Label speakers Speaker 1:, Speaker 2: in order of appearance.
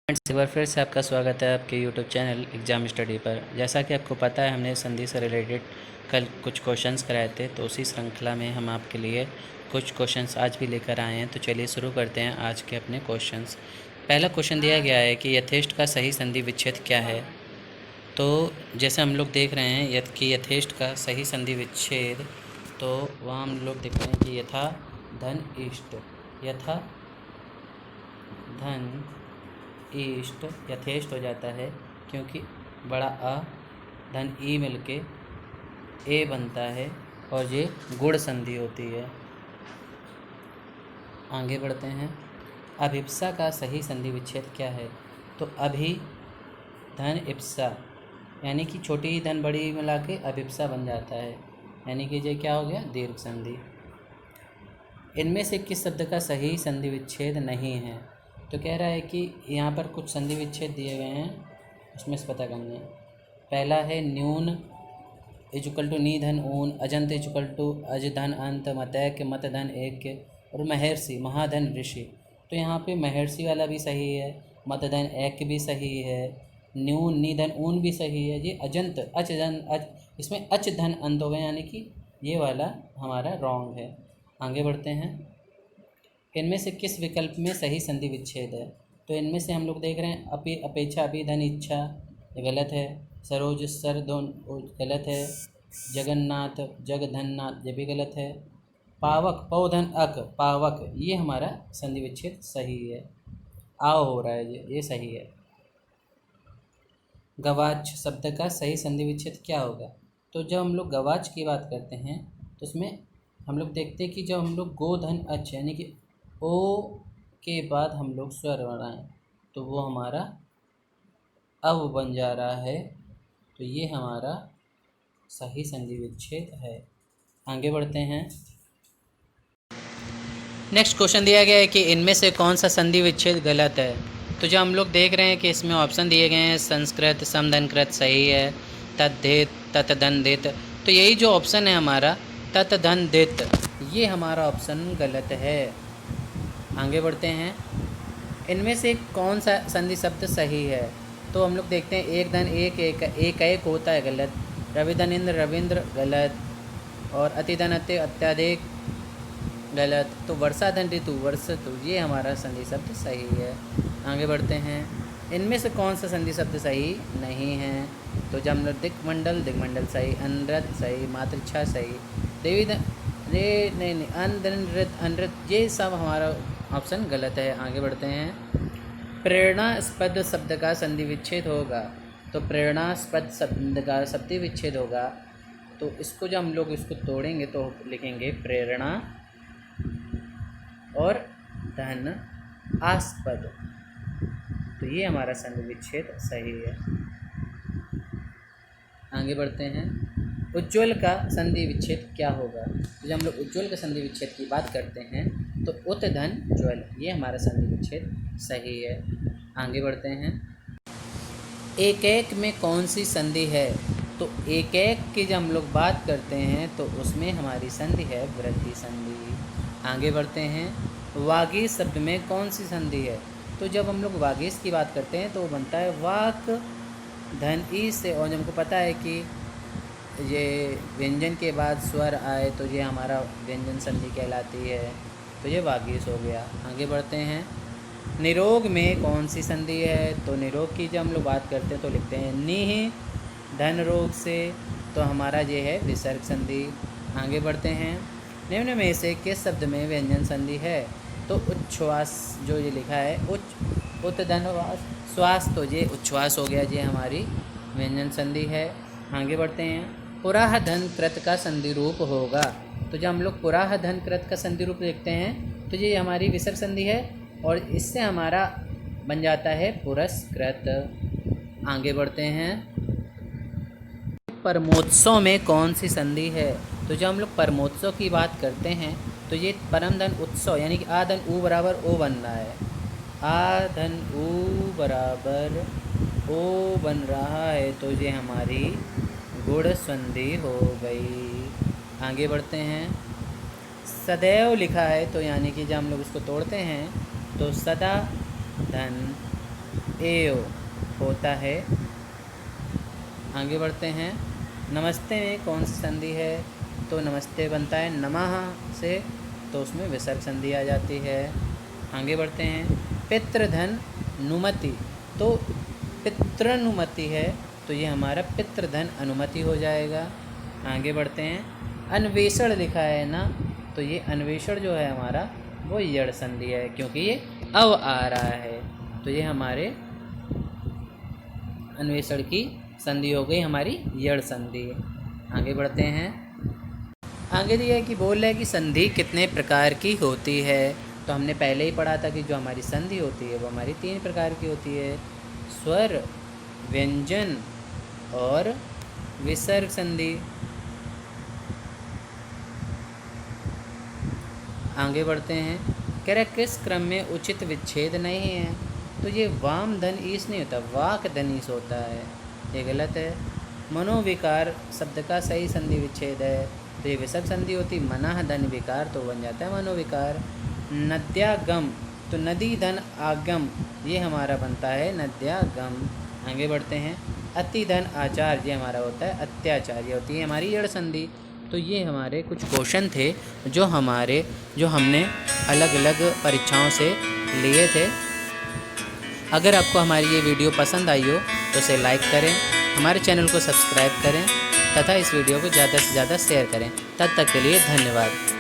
Speaker 1: Friends, एक बार फिर से आपका स्वागत है आपके यूट्यूब चैनल एग्ज़ाम स्टडी पर। जैसा कि आपको पता है, हमने संधि से रिलेटेड कल कुछ क्वेश्चंस कराए थे, तो उसी श्रृंखला में हम आपके लिए कुछ क्वेश्चंस आज भी लेकर आए हैं। तो चलिए शुरू करते हैं आज के अपने क्वेश्चंस। पहला क्वेश्चन दिया गया है कि यथेष्ट का सही संधि विच्छेद क्या है। तो जैसे हम लोग देख रहे हैं कि यथेष्ट का सही संधि विच्छेद, तो वहाँ हम लोग देख रहे हैं कि यथा धन इष्ट, यथा धन ईष्ट यथेष्ट हो जाता है, क्योंकि बड़ा अ धन ई मिलके ए बनता है और ये गुण संधि होती है। आगे बढ़ते हैं। अभिप्सा का सही संधि विच्छेद क्या है। तो अभि धन इप्सा, यानी कि छोटी धन बड़ी मिला के अभिप्सा बन जाता है, यानी कि ये क्या हो गया, दीर्घ संधि। इनमें से किस शब्द का सही संधि विच्छेद नहीं है। तो कह रहा है कि यहाँ पर कुछ संधि विच्छेद दिए गए हैं, उसमें से पता करना है। पहला है न्यून इजुकल टू नी धन ऊन, अजंत इजुकल टू अज धन अंत, मतैक मत धन एक, और महर्षि महाधन ऋषि। तो यहाँ पे महर्षि वाला भी सही है, मत धन एक भी सही है, न्यून नी धन ऊन भी सही है। ये अजंत अच धन अच, इसमें अच धन अंत हो गए, यानी कि ये वाला हमारा रॉन्ग है। आगे बढ़ते हैं। इनमें से किस विकल्प में सही संधि विच्छेद है। तो इनमें से हम लोग देख रहे हैं अपेक्षा अभिधन इच्छा, ये गलत है। सरोज सर दोन गलत है। जगन्नाथ जगधननाथ, ये भी गलत है। पावक पौधन अक पावक, ये हमारा संधि विच्छेद सही है। आओ हो रहा है, ये सही है। गवाच शब्द का सही संधि विच्छेद क्या होगा। तो जब हम लोग गवाच की बात करते हैं, तो उसमें हम लोग देखते हैं कि जब हम लोग गोधन अच, यानी कि ओ के बाद हम लोग स्वर बनाएं, तो वो हमारा अब बन जा रहा है। तो ये हमारा सही संधि विच्छेद है। आगे बढ़ते हैं। नेक्स्ट क्वेश्चन दिया गया है कि इनमें से कौन सा संधि विच्छेद गलत है। तो जो हम लोग देख रहे हैं कि इसमें ऑप्शन दिए गए हैं, संस्कृत समधनकृत सही है, तद्धेत तत्धनदित। तो यही जो ऑप्शन है हमारा तत्धनदित, ये हमारा ऑप्शन गलत है। आगे बढ़ते हैं। इनमें से कौन सा संधि शब्द सही है। तो हम लोग देखते हैं एक धन एक होता है, गलत। रविधन इंद्र रविंद्र, गलत। और अतिधन अत्याधिक, गलत। तो वर्षा धन ऋतु वर्ष, तो ये हमारा संधि शब्द सही है। आगे बढ़ते हैं। इनमें से कौन सा संधि शब्द सही नहीं है। तो जब दिग्मंडल दिग्मंडल सही, अनृत सही, मातृच्छा सही, देवी नहीं अनृत, ये सब हमारा ऑप्शन गलत है। आगे बढ़ते हैं। प्रेरणास्पद शब्द का संधि विच्छेद होगा। तो प्रेरणास्पद शब्द का संधि विच्छेद होगा, तो इसको जब हम लोग इसको तोड़ेंगे तो लिखेंगे प्रेरणा और धन आस्पद। तो ये हमारा संधि विच्छेद सही है। आगे बढ़ते हैं। उज्ज्वल का संधि विच्छेद क्या होगा। तो जब हम लोग उज्ज्वल का संधि विच्छेद की बात करते हैं, तो उत धन ज्वल, ये हमारा संधि विच्छेद सही है। आगे बढ़ते हैं। एक एक में कौन सी संधि है। तो एक एक की जब हम लोग बात करते हैं, तो उसमें हमारी संधि है वृद्धि संधि। आगे बढ़ते हैं। वागीश शब्द में कौन सी संधि है। तो जब हम लोग वागीश की बात करते हैं, तो वो बनता है वाक धन ई से, और हमको पता है कि ये व्यंजन के बाद स्वर आए तो ये हमारा व्यंजन संधि कहलाती है। तो ये वागीश हो गया। आगे बढ़ते हैं। निरोग में कौन सी संधि है। तो निरोग की जब हम लोग बात करते हैं, तो लिखते हैं निह धन रोग से, तो हमारा ये है विसर्ग संधि। आगे बढ़ते हैं। निम्न में से किस शब्द में व्यंजन संधि है। तो उच्छ्वास, जो ये लिखा है उत धनवास श्वास, तो ये उच्छ्वास हो गया, ये हमारी व्यंजन संधि है। आगे बढ़ते हैं। पुराह धन कृत का संधि रूप होगा। तो जब हम लोग पुराह धन कृत का संधि रूप देखते हैं, तो ये हमारी विसर्ग संधि है, और इससे हमारा बन जाता है पुरस्कृत। आगे बढ़ते हैं। परमोत्सव में कौन सी संधि है। तो जब हम लोग परमोत्सव की बात करते हैं, तो ये परम धन उत्सव, यानी कि आ धन ऊ बराबर ओ बन रहा है, आ धन ऊ बराबर ओ बन रहा है, तो ये हमारी गुण संधि हो गई। आगे बढ़ते हैं। सदैव लिखा है, तो यानी कि जब हम लोग इसको तोड़ते हैं, तो सदा धन एव होता है। आगे बढ़ते हैं। नमस्ते में कौन सी संधि है? तो नमस्ते बनता है नमः से, तो उसमें विसर्ग संधि आ जाती है। आगे बढ़ते हैं। पितृधन नुमति, तो पितृनुमति है तो ये हमारा पितृधन अनुमति हो जाएगा। आगे बढ़ते हैं। अन्वेषण लिखा है ना, तो ये अन्वेषण जो है हमारा वो यड़ संधि है, क्योंकि ये अव आ रहा है, तो ये हमारे अन्वेषण की संधि हो गई हमारी यड़ संधि। आगे बढ़ते हैं। आगे दिया है कि बोल है कि संधि कितने प्रकार की होती है। तो हमने पहले ही पढ़ा था कि जो हमारी संधि होती है वो हमारी 3 प्रकार की होती है, स्वर, व्यंजन और विसर्ग संधि। आगे बढ़ते हैं। कह रहा किस क्रम में उचित विच्छेद नहीं है? तो ये वाम धन ईस नहीं होता, वाक धन ईस होता है, ये गलत है। मनोविकार शब्द का सही संधि विच्छेद है, तो ये विसर्ग संधि होती, मनः धन विकार, तो बन जाता है मनोविकार। नद्यागम, तो नदी धन आगम, ये हमारा बनता है नद्यागम। आगे बढ़ते हैं। अति धन आचार, ये हमारा होता है अत्याचार, ये होती है हमारी यड़ संधि। तो ये हमारे कुछ क्वेश्चन थे जो हमने अलग अलग परीक्षाओं से लिए थे। अगर आपको हमारी ये वीडियो पसंद आई हो तो इसे लाइक करें, हमारे चैनल को सब्सक्राइब करें तथा इस वीडियो को ज़्यादा से ज़्यादा शेयर करें। तब तक के लिए धन्यवाद।